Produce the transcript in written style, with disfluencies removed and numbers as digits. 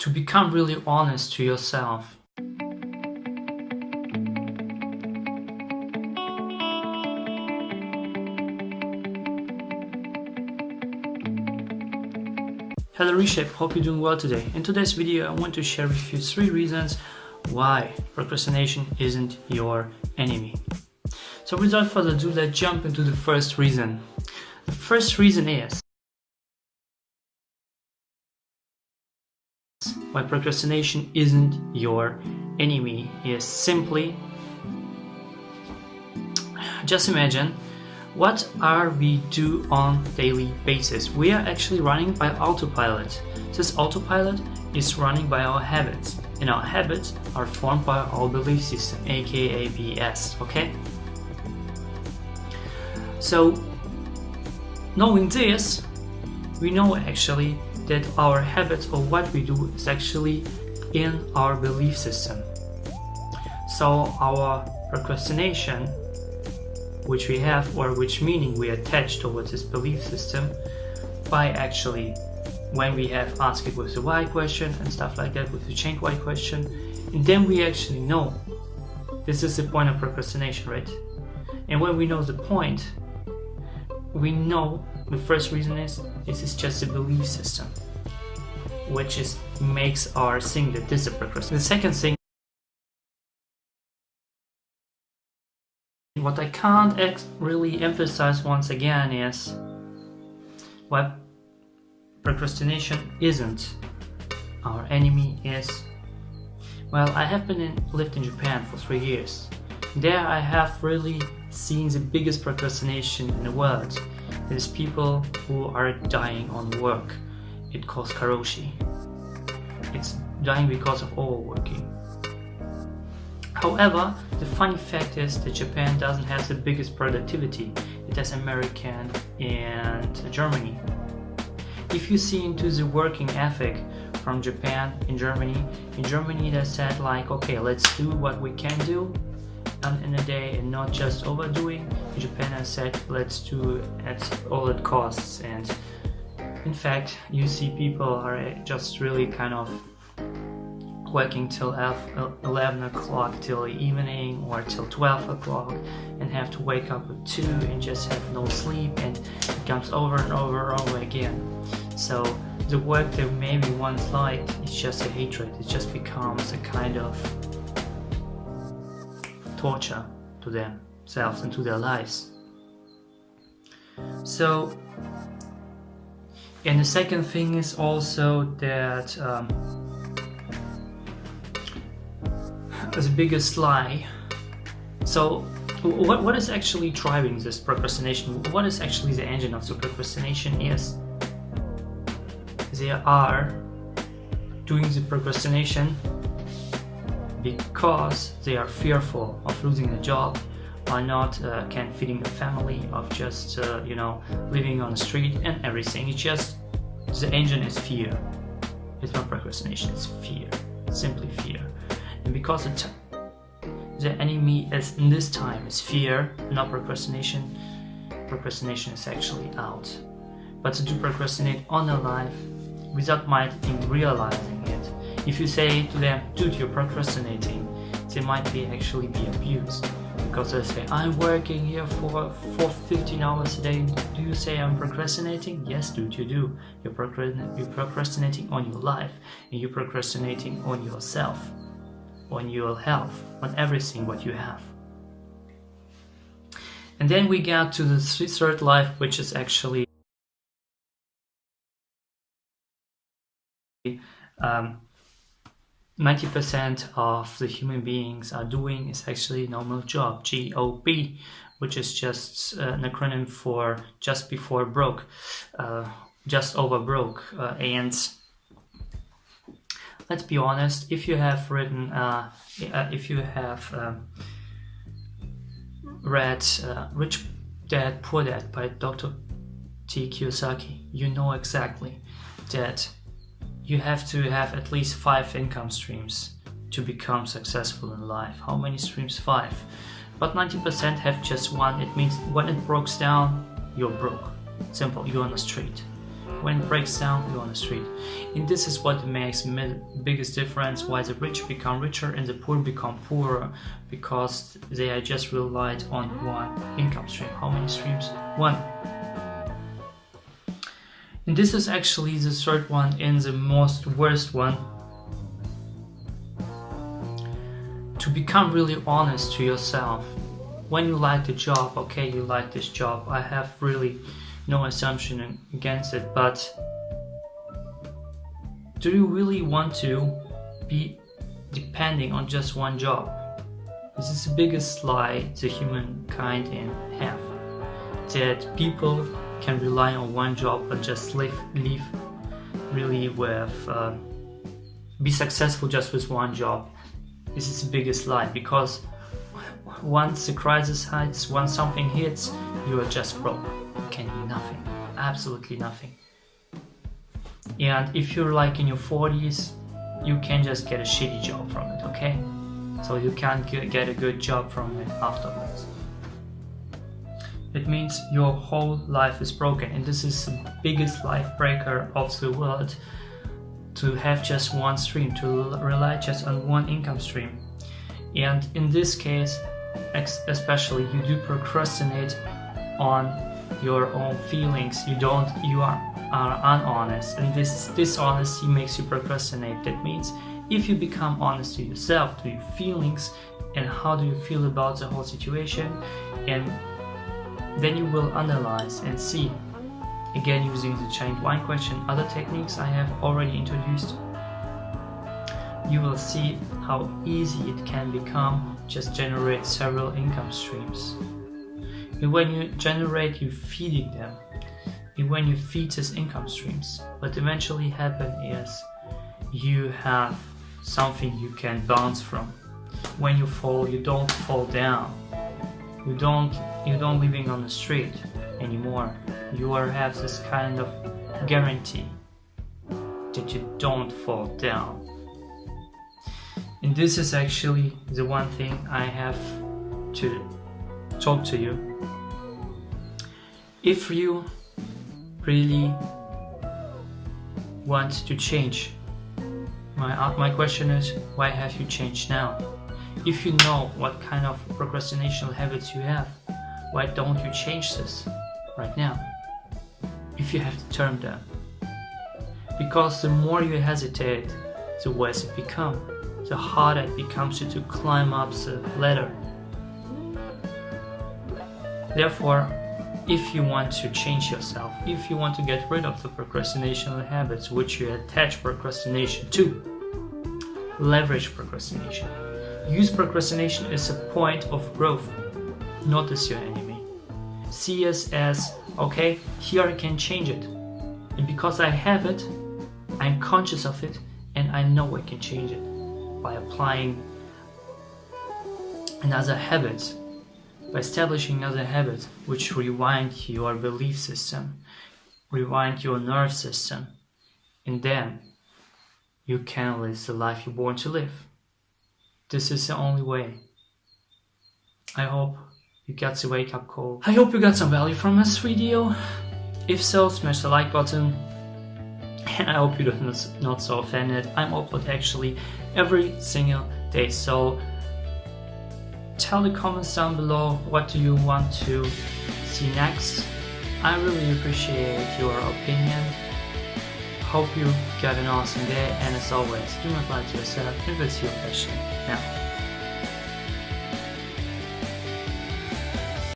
to become really honest to yourself. Hello Reshape, hope you're doing well today. In today's video I want to share with you 3 reasons why procrastination isn't your enemy. So without further ado, let's jump into the first reason. The first reason is why procrastination isn't your enemy is simply, just imagine, what are we do on daily basis? We are actually running by autopilot. This autopilot is running by our habits, and our habits are formed by our belief system, aka BS, okay? So, knowing this, we know actually that our habits or what we do is actually in our belief system. So our procrastination, which we have, or which meaning we attach towards this belief system, by actually when we have asked it with the why question and stuff like that, with the change why question, and then we actually know this is the point of procrastination, right? And when we know the point, we know the first reason is this is just a belief system, which is makes our thing that this is a procrastination. The second thing, what I can't really emphasize once again is why procrastination isn't our enemy is, well, I have lived in Japan for 3 years. There I have really seen the biggest procrastination in the world. There's people who are dying on work. It calls karoshi. It's dying because of overworking. However, the funny fact is that Japan doesn't have the biggest productivity. It has American and Germany. If you see into the working ethic from Japan and Germany, in Germany they said like, okay, let's do what we can do in a day and not just overdoing. In Japan I said, let's do it at all it costs. And in fact, you see people are just really kind of working till 11 o'clock till the evening or till 12 o'clock and have to wake up at 2 and just have no sleep, and it comes over and over and over again. So the work they maybe once liked is just a hatred. It just becomes a kind of torture to themselves and to their lives. So, and the second thing is also that the biggest lie. So what is actually driving this procrastination? What is actually the engine of the procrastination is they are doing the procrastination because they are fearful of losing a job, or not can feeding a family, of just living on the street and everything. It's just the engine is fear. It's not procrastination, it's fear, simply fear. And because the enemy is in this time is fear, not procrastination, procrastination is actually out. But to procrastinate on a life without mind even realizing it, if you say to them, dude, you're procrastinating, they might actually be abused, because they say, I'm working here for 15 hours a day. Do you say I'm procrastinating? Yes, dude, you do. You're procrastinating on your life, and you're procrastinating on yourself, on your health, on everything what you have. And then we get to the third life, which is actually 90% of the human beings are doing is actually normal job, JOB, which is just an acronym for just before broke, just over broke. And let's be honest, if you have read Rich Dad Poor Dad by Dr. T. Kiyosaki, you know exactly that you have to have at least 5 income streams to become successful in life. How many streams? 5. But 90% have just one. It means when it breaks down, you're broke. Simple, you're on the street. When it breaks down, you're on the street. And this is what makes the biggest difference, why the rich become richer and the poor become poorer, because they are just relied on one income stream. How many streams? One. And this is actually the third one and the most worst one. To become really honest to yourself. When you like the job, okay, you like this job. I have really no assumption against it, but do you really want to be depending on just one job? This is the biggest lie the humankind have. That people can rely on one job but just live really with be successful just with one job. This is the biggest lie, because once the crisis hits, once something hits, you are just broke. You can do nothing, absolutely nothing. And if you're like in your 40s, you can just get a shitty job from it, okay? So you can't get a good job from it afterwards. It means your whole life is broken, and this is the biggest life breaker of the world, to have just one stream, to rely just on one income stream. And in this case, especially, you do procrastinate on your own feelings. You are unhonest, and this dishonesty makes you procrastinate. That means if you become honest to yourself, to your feelings, and how do you feel about the whole situation, and then you will analyze and see, again using the chained wine question, other techniques I have already introduced, you will see how easy it can become, just generate several income streams. And when you generate, you're feeding them. And when you feed these income streams, what eventually happen is you have something you can bounce from. When you fall, you don't fall down. You don't living on the street anymore. You have this kind of guarantee that you don't fall down. And this is actually the one thing I have to talk to you. If you really want to change, my question is, why have you changed now? If you know what kind of procrastination habits you have, why don't you change this right now? If you have to term them. Because the more you hesitate, the worse it becomes. The harder it becomes to climb up the ladder. Therefore, if you want to change yourself, if you want to get rid of the procrastination habits which you attach procrastination to, leverage procrastination. Use procrastination as a point of growth, not as your enemy. See us as, okay, here I can change it. And because I have it, I'm conscious of it, and I know I can change it by applying another habit, by establishing another habit which rewind your belief system, rewind your nerve system, and then you can live the life you're born to live. This is the only way. I hope you got the wake-up call. I hope you got some value from this video. If so, smash the like button. And I hope you're not so offended. I'm upload actually every single day. So tell the comments down below, what do you want to see next? I really appreciate your opinion. Hope you got an awesome day, and as always, do not lie to yourself if it's your passion. Now,